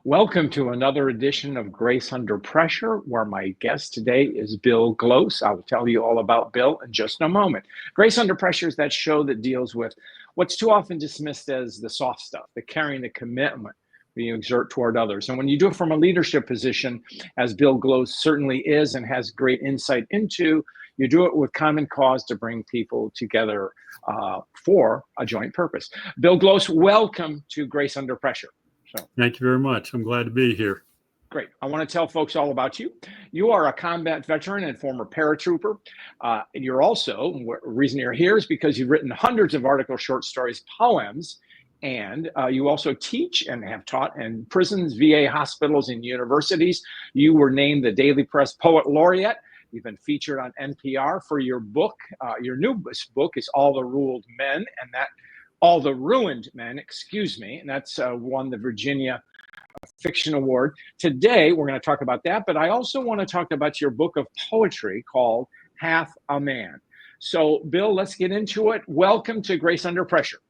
Welcome to another edition of Grace Under Pressure, where my guest today is Bill Glose. I will tell you all about Bill in just a moment. Grace Under Pressure is that show that deals with what's too often dismissed as the soft stuff, the caring, the commitment that you exert toward others. And when you do it from a leadership position, as Bill Glose certainly is and has great insight into, you do it with common cause to bring people together for a joint purpose. Bill Glose, welcome to Grace Under Pressure. Thank you very much. I'm glad to be here. Great. I want to tell folks all about you. You are a combat veteran and former paratrooper. You're also, the reason you're here is because you've written hundreds of articles, short stories, poems, and you also teach and have taught in prisons, VA hospitals, and universities. You were named the Daily Press Poet Laureate. You've been featured on NPR for your book. Your newest book is All the Ruined Men, and that's won the Virginia Fiction Award. Today, we're going to talk about that, but I also want to talk about your book of poetry called Half a Man. So, Bill, let's get into it. Welcome to Grace Under Pressure.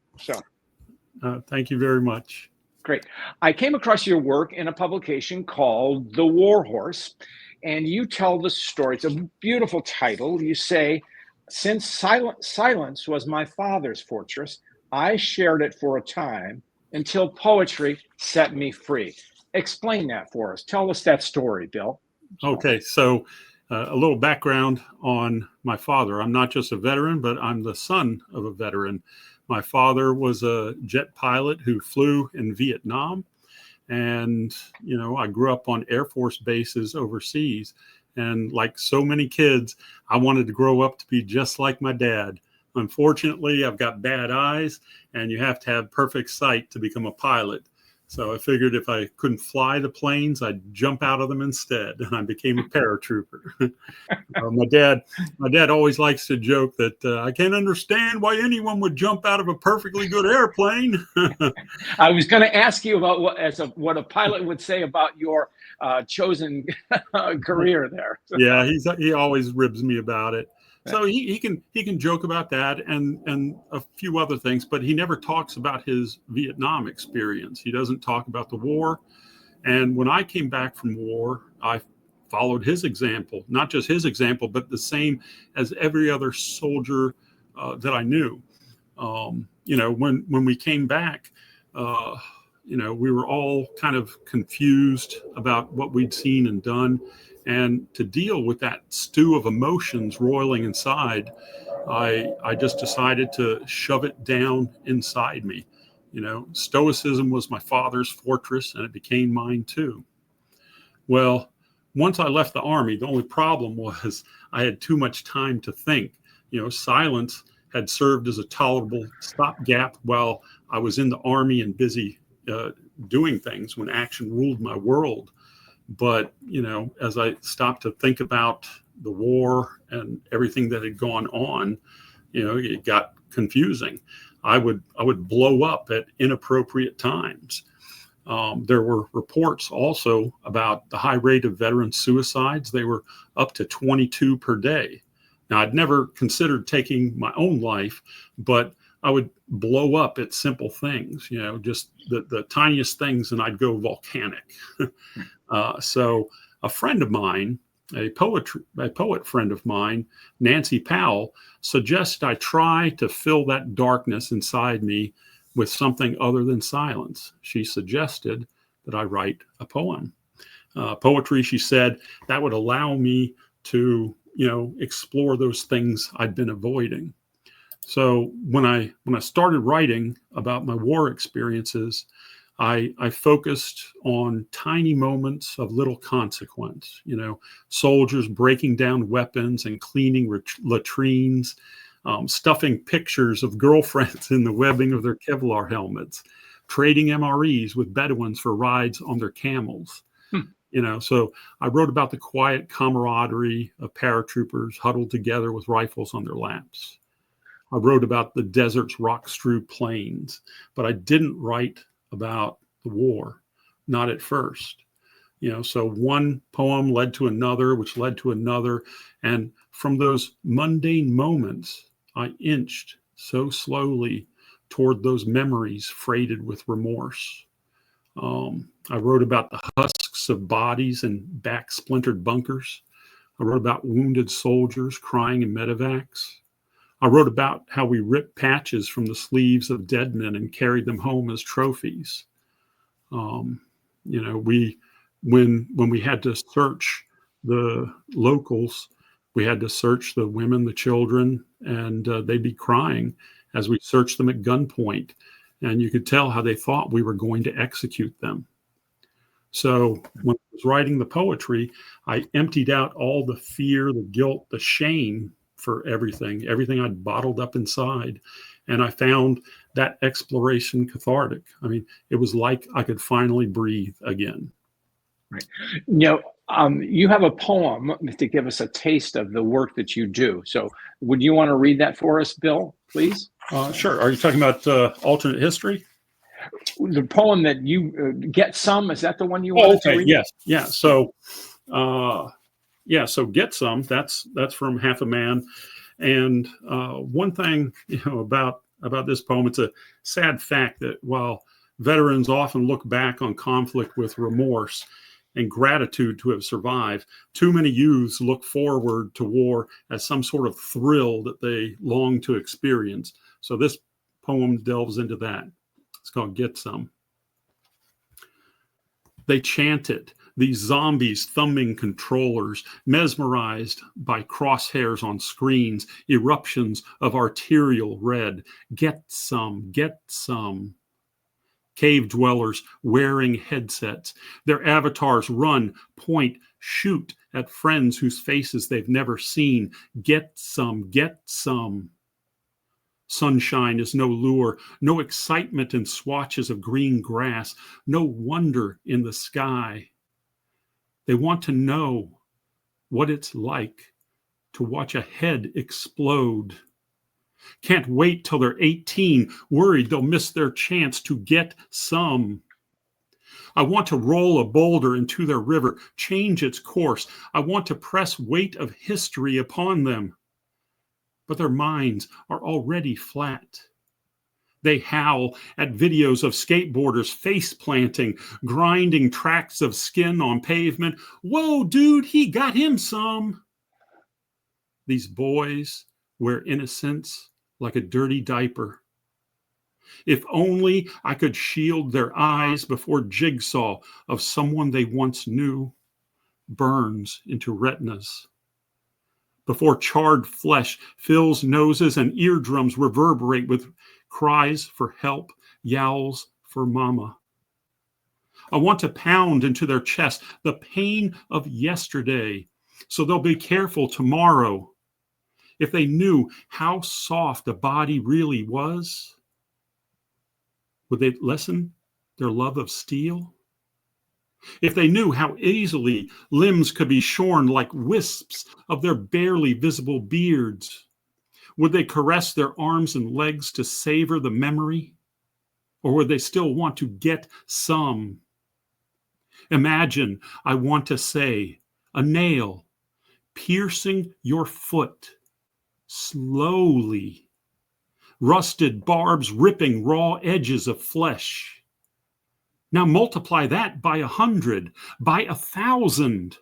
Thank you very much. Great. I came across your work in a publication called The War Horse, and you tell the story. It's a beautiful title. You say, "Since silence was my father's fortress, I shared it for a time until poetry set me free." Explain that for us. Tell us that story, Bill. Okay, so a little background on my father. I'm not just a veteran, but I'm the son of a veteran. My father was a jet pilot who flew in Vietnam. And, I grew up on Air Force bases overseas. And like so many kids, I wanted to grow up to be just like my dad. Unfortunately, I've got bad eyes, and you have to have perfect sight to become a pilot. So I figured if I couldn't fly the planes, I'd jump out of them instead, and I became a paratrooper. My dad always likes to joke that I can't understand why anyone would jump out of a perfectly good airplane. I was going to ask you about what a pilot would say about your chosen career there. Yeah, he always ribs me about it. So he can joke about that and a few other things, but he never talks about his Vietnam experience. He doesn't talk about the war. And when I came back from war, I followed his example, not just his example, but the same as every other soldier that I knew. When we came back, we were all kind of confused about what we'd seen and done. And to deal with that stew of emotions roiling inside, I just decided to shove it down inside me. Stoicism was my father's fortress, and it became mine too. Well, once I left the Army, the only problem was I had too much time to think. Silence had served as a tolerable stopgap while I was in the Army and busy doing things when action ruled my world. But, as I stopped to think about the war and everything that had gone on, it got confusing. I would blow up at inappropriate times. There were reports also about the high rate of veteran suicides. They were up to 22 per day. Now, I'd never considered taking my own life, but I would blow up at simple things, just the tiniest things, and I'd go volcanic. So a friend of mine, a poet friend of mine, Nancy Powell, suggested I try to fill that darkness inside me with something other than silence. She suggested that I write a poem. Poetry, she said, that would allow me to, explore those things I'd been avoiding. So when I started writing about my war experiences, I focused on tiny moments of little consequence, soldiers breaking down weapons and cleaning latrines, stuffing pictures of girlfriends in the webbing of their Kevlar helmets, trading MREs with Bedouins for rides on their camels. So I wrote about the quiet camaraderie of paratroopers huddled together with rifles on their laps. I wrote about the desert's rock-strewed plains, but I didn't write about the war, not at first. So one poem led to another, which led to another. And from those mundane moments, I inched so slowly toward those memories freighted with remorse. I wrote about the husks of bodies in back splintered bunkers. I wrote about wounded soldiers crying in medevacs. I wrote about how we ripped patches from the sleeves of dead men and carried them home as trophies. You know, when we had to search the locals, we had to search the women, the children, and they'd be crying as we searched them at gunpoint. And you could tell how they thought we were going to execute them. So when I was writing the poetry, I emptied out all the fear, the guilt, the shame for everything I'd bottled up inside. And I found that exploration cathartic. I mean, it was like I could finally breathe again. Right. You know, you have a poem to give us a taste of the work that you do. So would you want to read that for us, Bill, please? Sure. Are you talking about alternate history? The poem that you Get Some, is that the one you wanted to read? Yes. Yeah. So, so Get Some, that's from Half a Man. And one thing, about this poem, it's a sad fact that while veterans often look back on conflict with remorse and gratitude to have survived, too many youths look forward to war as some sort of thrill that they long to experience. So this poem delves into that. It's called Get Some. They chanted, these zombies thumbing controllers, mesmerized by crosshairs on screens, eruptions of arterial red. Get some, get some. Cave dwellers wearing headsets. Their avatars run, point, shoot at friends whose faces they've never seen. Get some, get some. Sunshine is no lure, no excitement in swatches of green grass, no wonder in the sky. They want to know what it's like to watch a head explode. Can't wait till they're 18, worried they'll miss their chance to get some. I want to roll a boulder into their river, change its course. I want to press weight of history upon them. But their minds are already flat. They howl at videos of skateboarders face planting, grinding tracts of skin on pavement. Whoa, dude, he got him some. These boys wear innocence like a dirty diaper. If only I could shield their eyes before jigsaw of someone they once knew burns into retinas. Before charred flesh fills noses and eardrums reverberate with cries for help, yowls for mama. I want to pound into their chest the pain of yesterday so they'll be careful tomorrow. If they knew how soft a body really was, would they lessen their love of steel? If they knew how easily limbs could be shorn like wisps of their barely visible beards, would they caress their arms and legs to savor the memory? Or would they still want to get some? Imagine, I want to say, a nail piercing your foot slowly, rusted barbs ripping raw edges of flesh. Now multiply that by 100, by 1,000.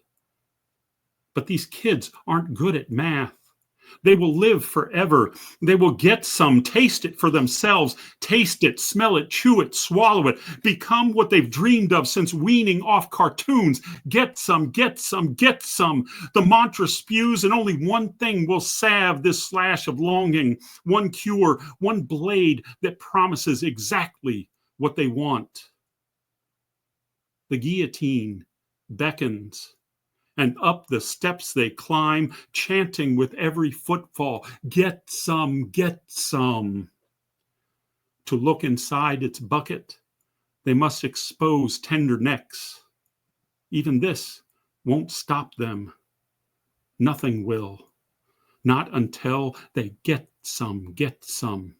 But these kids aren't good at math. They will live forever. They will get some, taste it for themselves, taste it, smell it, chew it, swallow it, become what they've dreamed of since weaning off cartoons. Get some, get some, get some. The mantra spews, and only one thing will salve this slash of longing, one cure, one blade that promises exactly what they want. The guillotine beckons, and up the steps they climb, chanting with every footfall, get some, get some. To look inside its bucket, they must expose tender necks. Even this won't stop them. Nothing will. Not until they get some, get some.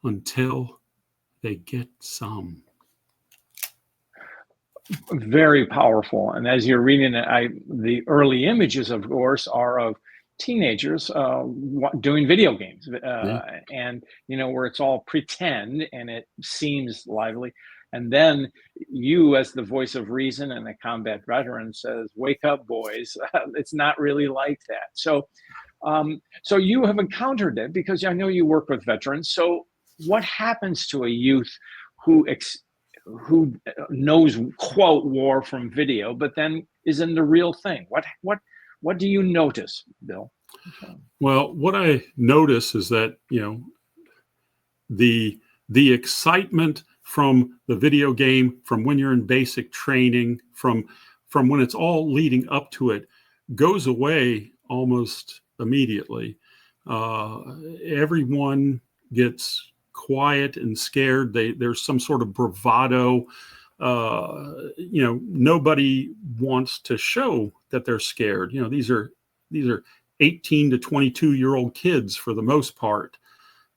Until they get some. Very powerful. And as you're reading it, the early images, of course, are of teenagers doing video games, and where it's all pretend and it seems lively. And then you, as the voice of reason and a combat veteran, says, "Wake up, boys." It's not really like that. So you have encountered it because I know you work with veterans. So what happens to a youth who who knows, quote, war from video, but then is in the real thing? What do you notice, Bill? Well, what I notice is that, the excitement from the video game, from when you're in basic training, from when it's all leading up to it, goes away almost immediately. Everyone gets quiet and scared. There's some sort of bravado. Nobody wants to show that they're scared. These are 18 to 22-year-old kids for the most part.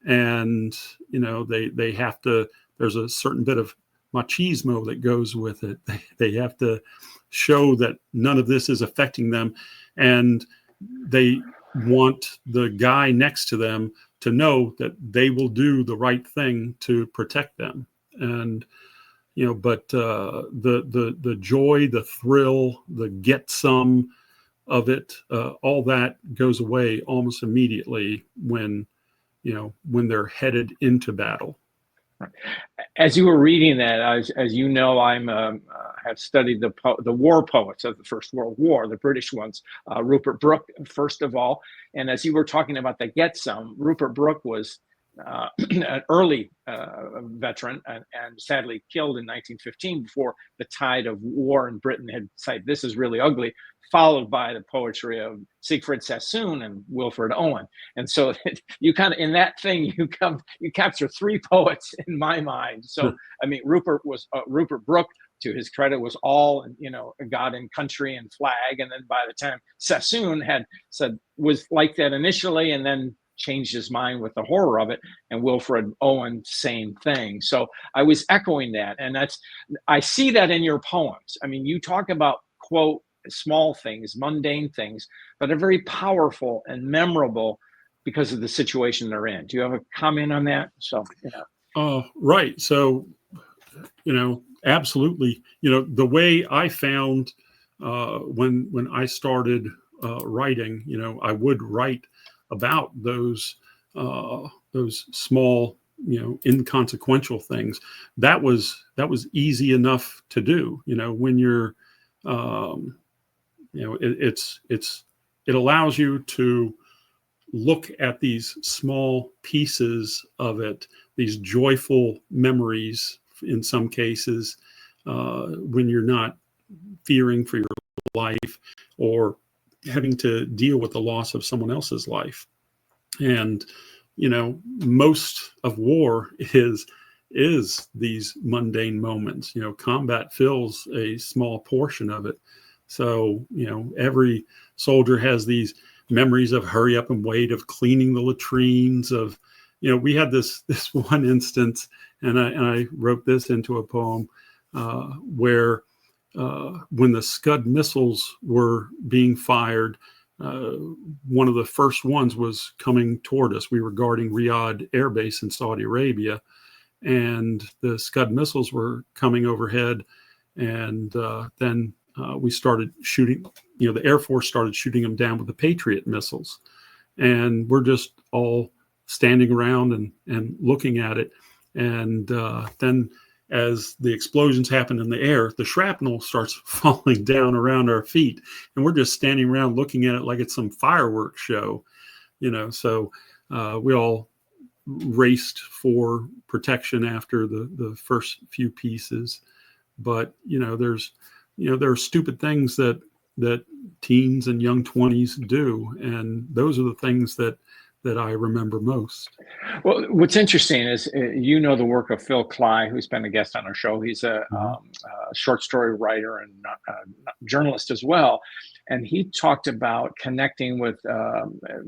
And, they have to, there's a certain bit of machismo that goes with it. They have to show that none of this is affecting them. And they want the guy next to them to know that they will do the right thing to protect them. And, but the joy, the thrill, the get some of it, all that goes away almost immediately when they're headed into battle. As you were reading that, as you know, I'm have studied the war poets of the First World War, the British ones, Rupert Brooke, first of all. And as you were talking about the get some, Rupert Brooke was an early veteran and sadly killed in 1915 before the tide of war in Britain had said, "This is really ugly," followed by the poetry of Siegfried Sassoon and Wilfred Owen. And so you kind of, in that thing, you capture three poets in my mind. So, I mean, Rupert Brooke, to his credit, was all, God and country and flag. And then by the time Sassoon was like that initially, and then changed his mind with the horror of it, and Wilfred Owen, same thing. So I was echoing that. And I see that in your poems. I mean, you talk about, quote, small things, mundane things, but are very powerful and memorable because of the situation they're in. Do you have a comment on that? So, right. So, absolutely. The way I found when I started writing, I would write about those small, inconsequential things. That was easy enough to do. When you're it allows you to look at these small pieces of it, these joyful memories in some cases, when you're not fearing for your life or having to deal with the loss of someone else's life. And, most of war is these mundane moments. Combat fills a small portion of it. So, every soldier has these memories of hurry up and wait, of cleaning the latrines, of, we had this one instance, and I wrote this into a poem, where when the Scud missiles were being fired, one of the first ones was coming toward us. We were guarding Riyadh Air Base in Saudi Arabia, and the Scud missiles were coming overhead, and then we started shooting, the Air Force started shooting them down with the Patriot missiles. And we're just all standing around and looking at it. And then as the explosions happen in the air, the shrapnel starts falling down around our feet. And we're just standing around looking at it like it's some fireworks show, So we all raced for protection after the first few pieces. But, there are stupid things that teens and young 20s do. And those are the things that I remember most. Well, what's interesting is, the work of Phil Cly, who's been a guest on our show. He's a short story writer and journalist as well. And he talked about connecting with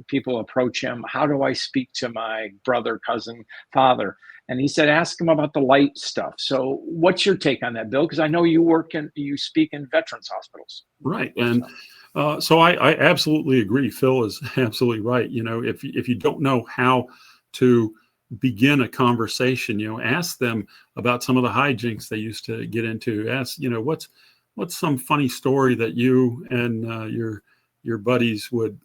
people approach him. How do I speak to my brother, cousin, father? And he said, ask him about the light stuff. So what's your take on that, Bill? Because I know you speak in veterans hospitals. Right. And so I absolutely agree. Phil is absolutely right. If you don't know how to begin a conversation. Ask them about some of the hijinks they used to get into. Ask, what's some funny story that you and your buddies would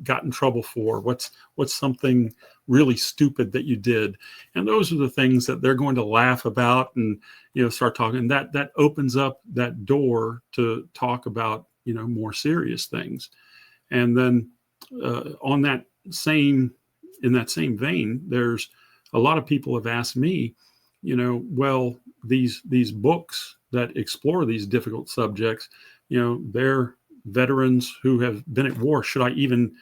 got in trouble for? What's something really stupid that you did? And those are the things that they're going to laugh about and start talking. That opens up that door to talk about more serious things. And then in that same vein, there's a lot of people have asked me, well, these books that explore these difficult subjects, they're veterans who have been at war. Should I even,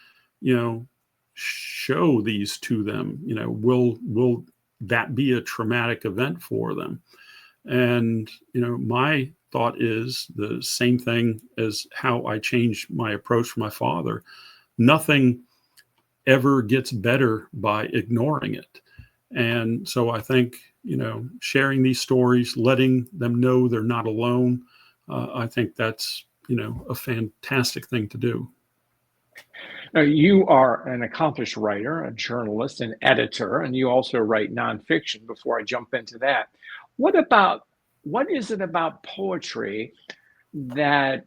show these to them? Will that be a traumatic event for them? And, my thought is the same thing as how I changed my approach for my father. Nothing ever gets better by ignoring it. And so I think, sharing these stories, letting them know they're not alone, I think that's, a fantastic thing to do. Now, you are an accomplished writer, a journalist, an editor, and you also write nonfiction. Before I jump into that, what is it about poetry that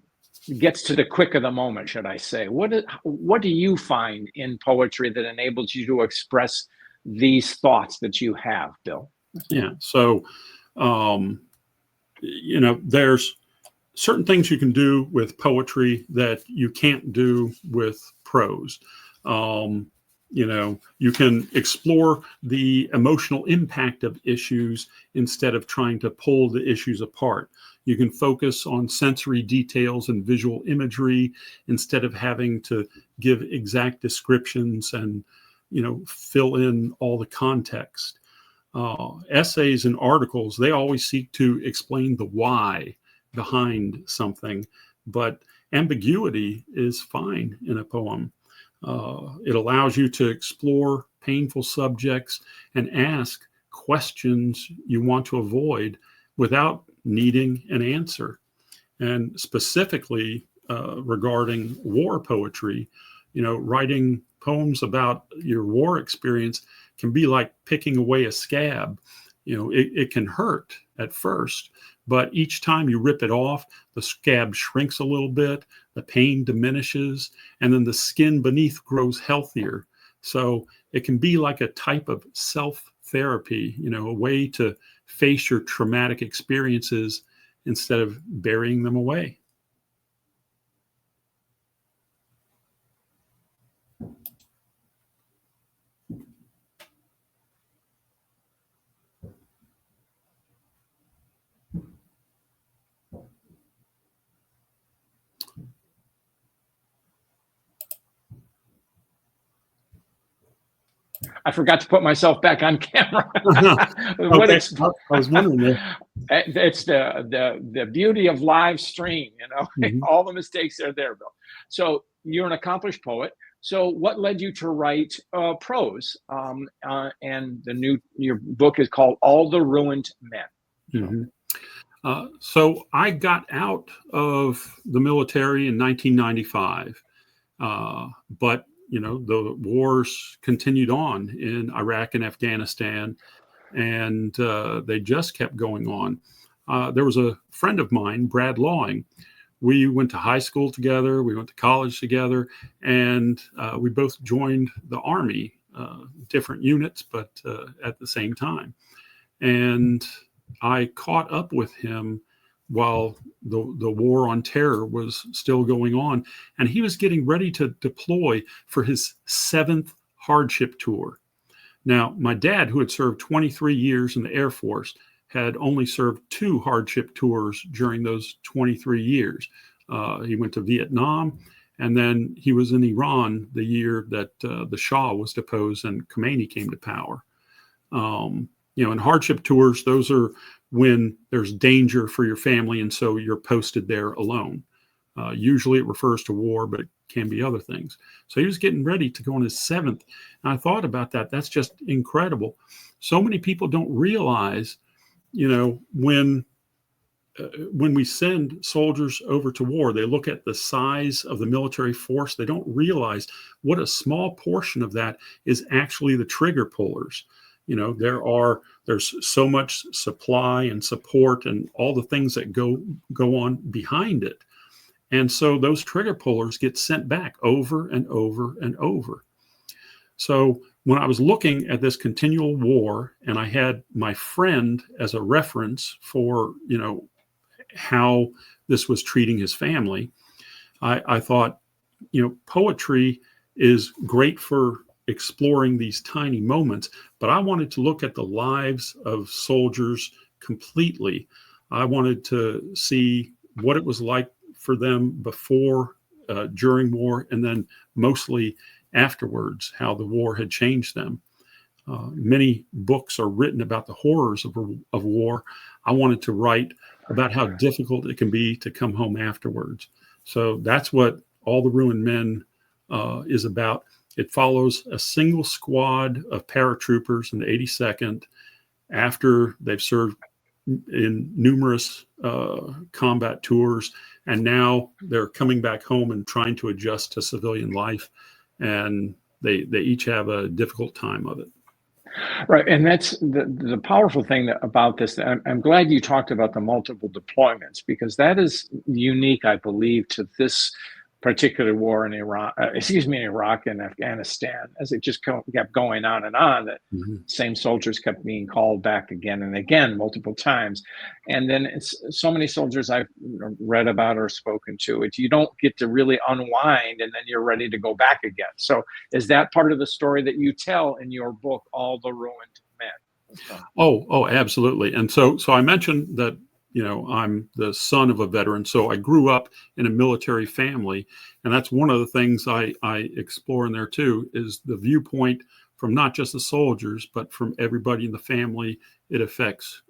gets to the quick of the moment, should I say? What do you find in poetry that enables you to express these thoughts that you have, Bill? Yeah. So, there's certain things you can do with poetry that you can't do with prose. You can explore the emotional impact of issues instead of trying to pull the issues apart. You can focus on sensory details and visual imagery instead of having to give exact descriptions and, fill in all the context. Essays and articles, they always seek to explain the why behind something, but ambiguity is fine in a poem. It allows you to explore painful subjects and ask questions you want to avoid without needing an answer. And specifically regarding war poetry, writing poems about your war experience can be like picking away a scab. It can hurt at first, but each time you rip it off, the scab shrinks a little bit, the pain diminishes, and then the skin beneath grows healthier. So it can be like a type of self-therapy, a way to face your traumatic experiences instead of burying them away. I forgot to put myself back on camera. Okay. I was wondering. It's the beauty of live stream, Mm-hmm. All the mistakes are there, Bill. So you're an accomplished poet. So what led you to write prose? And your book is called All the Ruined Men. Mm-hmm. So I got out of the military in 1995, but the wars continued on in Iraq and Afghanistan, and they just kept going on. There was a friend of mine, Brad Lawing. We went to high school together. We went to college together, and we both joined the Army, different units, but at the same time. And I caught up with him while the war on terror was still going on, and he was getting ready to deploy for his 7th hardship tour. Now, my dad, who had served 23 years in the Air Force, had only served 2 hardship tours during those 23 years. He went to Vietnam, and then he was in Iran the year that the Shah was deposed and Khomeini came to power. And hardship tours, those are when there's danger for your family, and so you're posted there alone. Usually it refers to war, but it can be other things. So he was getting ready to go on his 7th. And I thought about that. That's just incredible. So many people don't realize, when we send soldiers over to war, they look at the size of the military force. They don't realize what a small portion of that is actually the trigger pullers. There's so much supply and support and all the things that go on behind it. And so those trigger pullers get sent back over and over and over. So when I was looking at this continual war, and I had my friend as a reference for, how this was treating his family, I thought, poetry is great for exploring these tiny moments, but I wanted to look at the lives of soldiers completely. I wanted to see what it was like for them before, during war, and then mostly afterwards, how the war had changed them. Many books are written about the horrors of war. I wanted to write about how difficult it can be to come home afterwards. So that's what All the Ruined Men is about. It follows a single squad of paratroopers in the 82nd after they've served in numerous combat tours, and now they're coming back home and trying to adjust to civilian life, and they each have a difficult time of it. Right, and that's the powerful thing about this. I'm glad you talked about the multiple deployments, because that is unique, I believe, to this particular war in Iraq and Afghanistan, as it just kept going on and on. That same soldiers kept being called back again and again, multiple times. And then it's so many soldiers I've read about or spoken to, you don't get to really unwind, and then you're ready to go back again. So is that part of the story that you tell in your book, All the Ruined Men? So. Oh, absolutely. And so I mentioned that, I'm the son of a veteran. So I grew up in a military family. And that's one of the things I explore in there too, is the viewpoint from not just the soldiers, but from everybody in the family it affects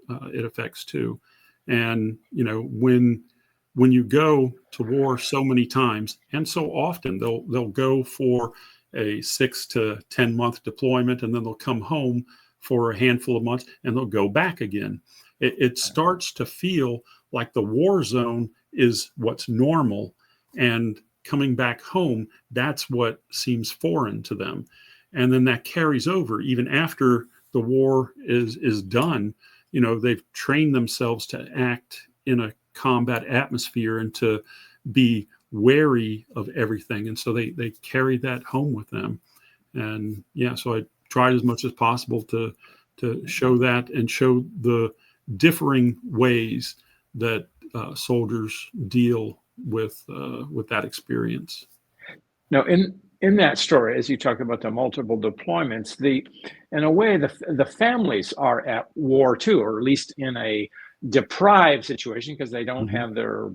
too. And, when you go to war so many times, and so often they'll go for a 6 to 10 month deployment, and then they'll come home for a handful of months, and they'll go back again. It starts to feel like the war zone is what's normal, and coming back home, that's what seems foreign to them. And then that carries over even after the war is done. They've trained themselves to act in a combat atmosphere and to be wary of everything. And so they carry that home with them. And so I tried as much as possible to show that, and show the differing ways that soldiers deal with that experience. Now, in that story, as you talk about the multiple deployments, in a way, the families are at war too, or at least in a deprived situation, because they don't have their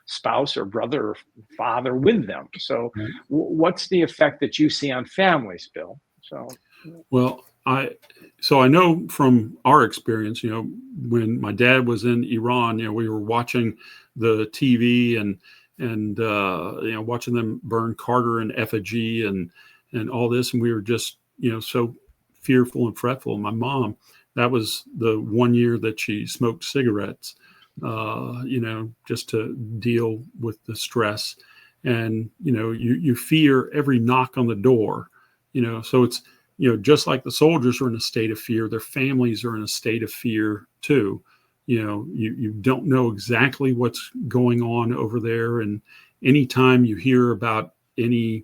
spouse or brother or father with them. So what's the effect that you see on families, Bill? Well, I know from our experience, when my dad was in Iran, we were watching the TV and watching them burn Carter in effigy and all this, and we were just so fearful and fretful. And my mom, that was the one year that she smoked cigarettes, just to deal with the stress. And you fear every knock on the door, so it's just like the soldiers are in a state of fear, their families are in a state of fear too. You don't know exactly what's going on over there. And anytime you hear about any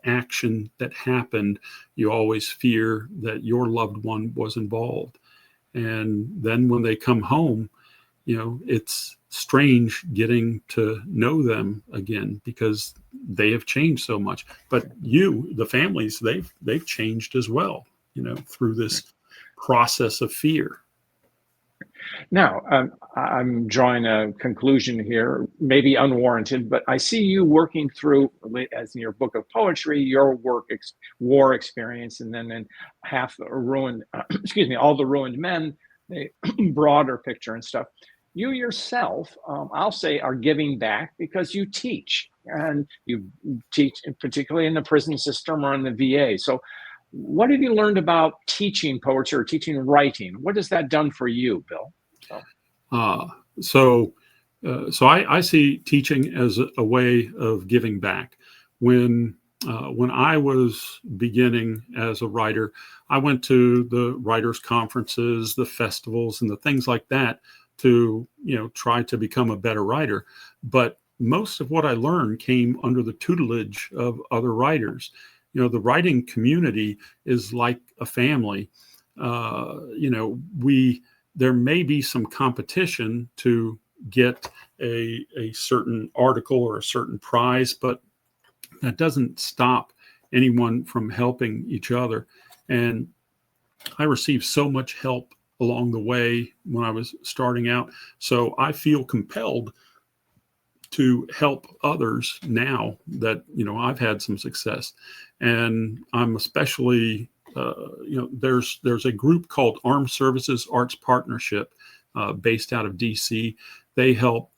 action that happened, you always fear that your loved one was involved. And then when they come home, it's strange getting to know them again, because they have changed so much. But the families, they've changed as well, through this process of fear. Now, I'm drawing a conclusion here, maybe unwarranted, but I see you working through, as in your book of poetry, your war experience, and then in All the Ruined Men, the broader picture and stuff. You yourself, I'll say, are giving back because you teach, and you teach particularly in the prison system or in the VA. So what have you learned about teaching poetry or teaching writing? What has that done for you, Bill? So I see teaching as a way of giving back. When when I was beginning as a writer, I went to the writers' conferences, the festivals, and the things like that to, try to become a better writer. But most of what I learned came under the tutelage of other writers. The writing community is like a family. There may be some competition to get a certain article or a certain prize, but that doesn't stop anyone from helping each other. And I received so much help along the way when I was starting out. So I feel compelled to help others now that, I've had some success. And I'm especially, there's a group called Armed Services Arts Partnership based out of DC. They help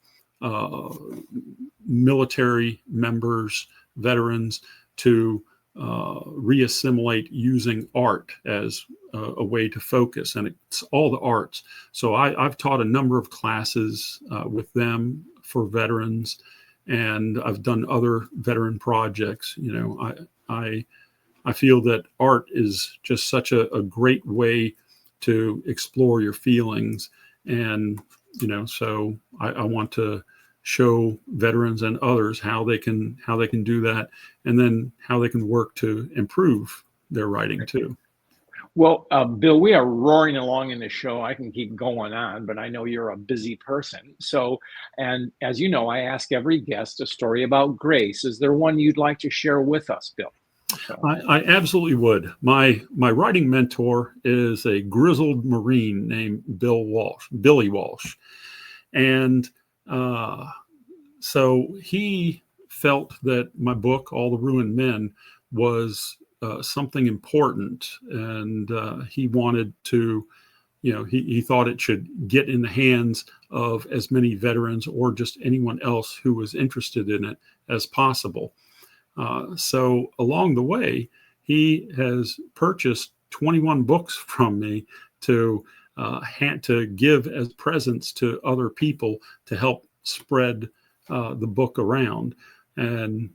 military members, veterans, to reassimilate using art as a way to focus, and it's all the arts. So I've taught a number of classes with them for veterans, and I've done other veteran projects. I feel that art is just such a great way to explore your feelings, and so I want to show veterans and others how they can do that, and then how they can work to improve their writing too. Well, Bill, we are roaring along in the show. I can keep going on, but I know you're a busy person. So, and as you know, I ask every guest a story about grace. Is there one you'd like to share with us, Bill? So. I absolutely would. My writing mentor is a grizzled Marine named Billy Walsh. And so he felt that my book, All the Ruined Men, was something important. And he wanted to, he thought it should get in the hands of as many veterans or just anyone else who was interested in it as possible. So along the way, he has purchased 21 books from me to give as presents to other people to help spread the book around. And,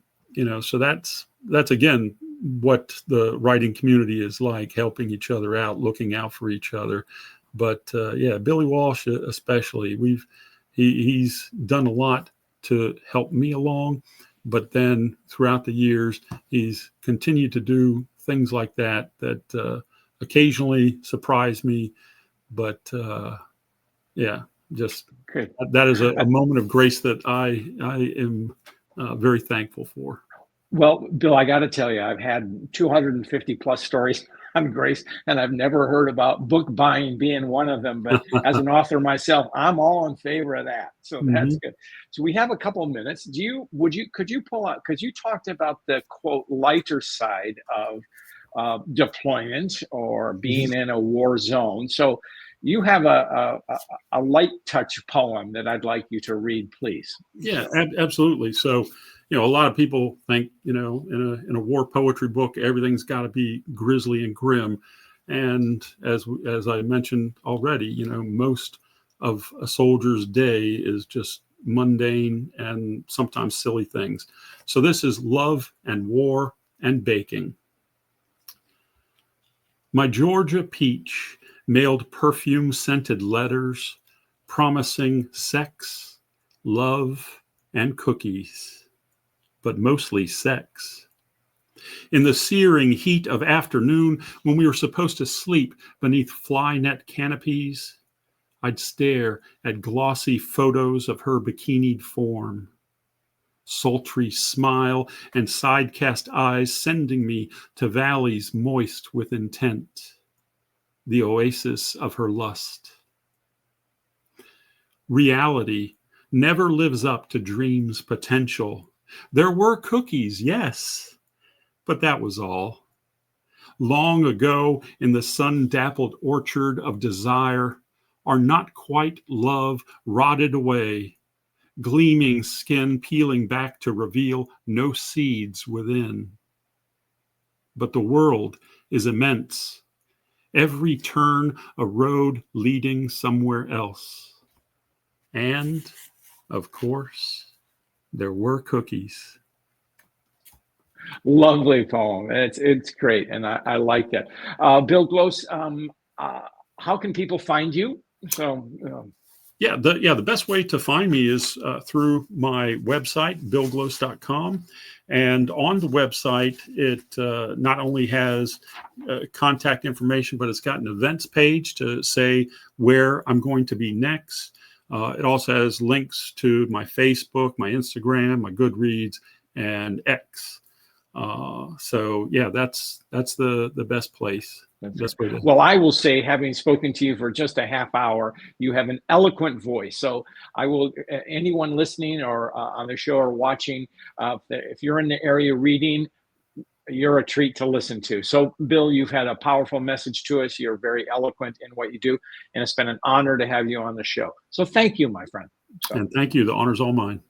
so that's again, what the writing community is like, helping each other out, looking out for each other. But Billy Walsh, especially, he's done a lot to help me along. But then throughout the years, he's continued to do things like that occasionally surprise me. But just Great. That is a moment of grace that I am very thankful for. Well, Bill, I got to tell you, I've had 250 plus stories on grace, and I've never heard about book buying being one of them. But as an author myself, I'm all in favor of that. So that's good. So we have a couple of minutes. Could you pull out, because you talked about the quote lighter side of deployment or being in a war zone. So you have a light touch poem that I'd like you to read, please. Yeah, absolutely. So, a lot of people think, in a war poetry book, everything's got to be grisly and grim. And as I mentioned already, most of a soldier's day is just mundane and sometimes silly things. So this is love and war and baking. My Georgia peach mailed perfume-scented letters promising sex, love, and cookies, but mostly sex. In the searing heat of afternoon, when we were supposed to sleep beneath fly net canopies, I'd stare at glossy photos of her bikinied form, sultry smile and side-cast eyes sending me to valleys moist with intent, the oasis of her lust. Reality never lives up to dreams' potential. There were cookies, yes, but that was all. Long ago, in the sun-dappled orchard of desire, our not quite love rotted away, gleaming skin peeling back to reveal no seeds within. But the world is immense. Every turn a road leading somewhere else. And, of course, there were cookies. Lovely poem. It's great, and I like that. Bill Glose, how can people find you? So, The best way to find me is through my website, billglose.com. And on the website, it not only has contact information, but it's got an events page to say where I'm going to be next. It also has links to my Facebook, my Instagram, my Goodreads, and X. That's the best place. Well, I will say, having spoken to you for just a half hour, you have an eloquent voice. So I will, anyone listening or on the show or watching, if you're in the area reading, you're a treat to listen to. So, Bill, you've had a powerful message to us. You're very eloquent in what you do, and it's been an honor to have you on the show. So thank you, my friend. And thank you. The honor's all mine.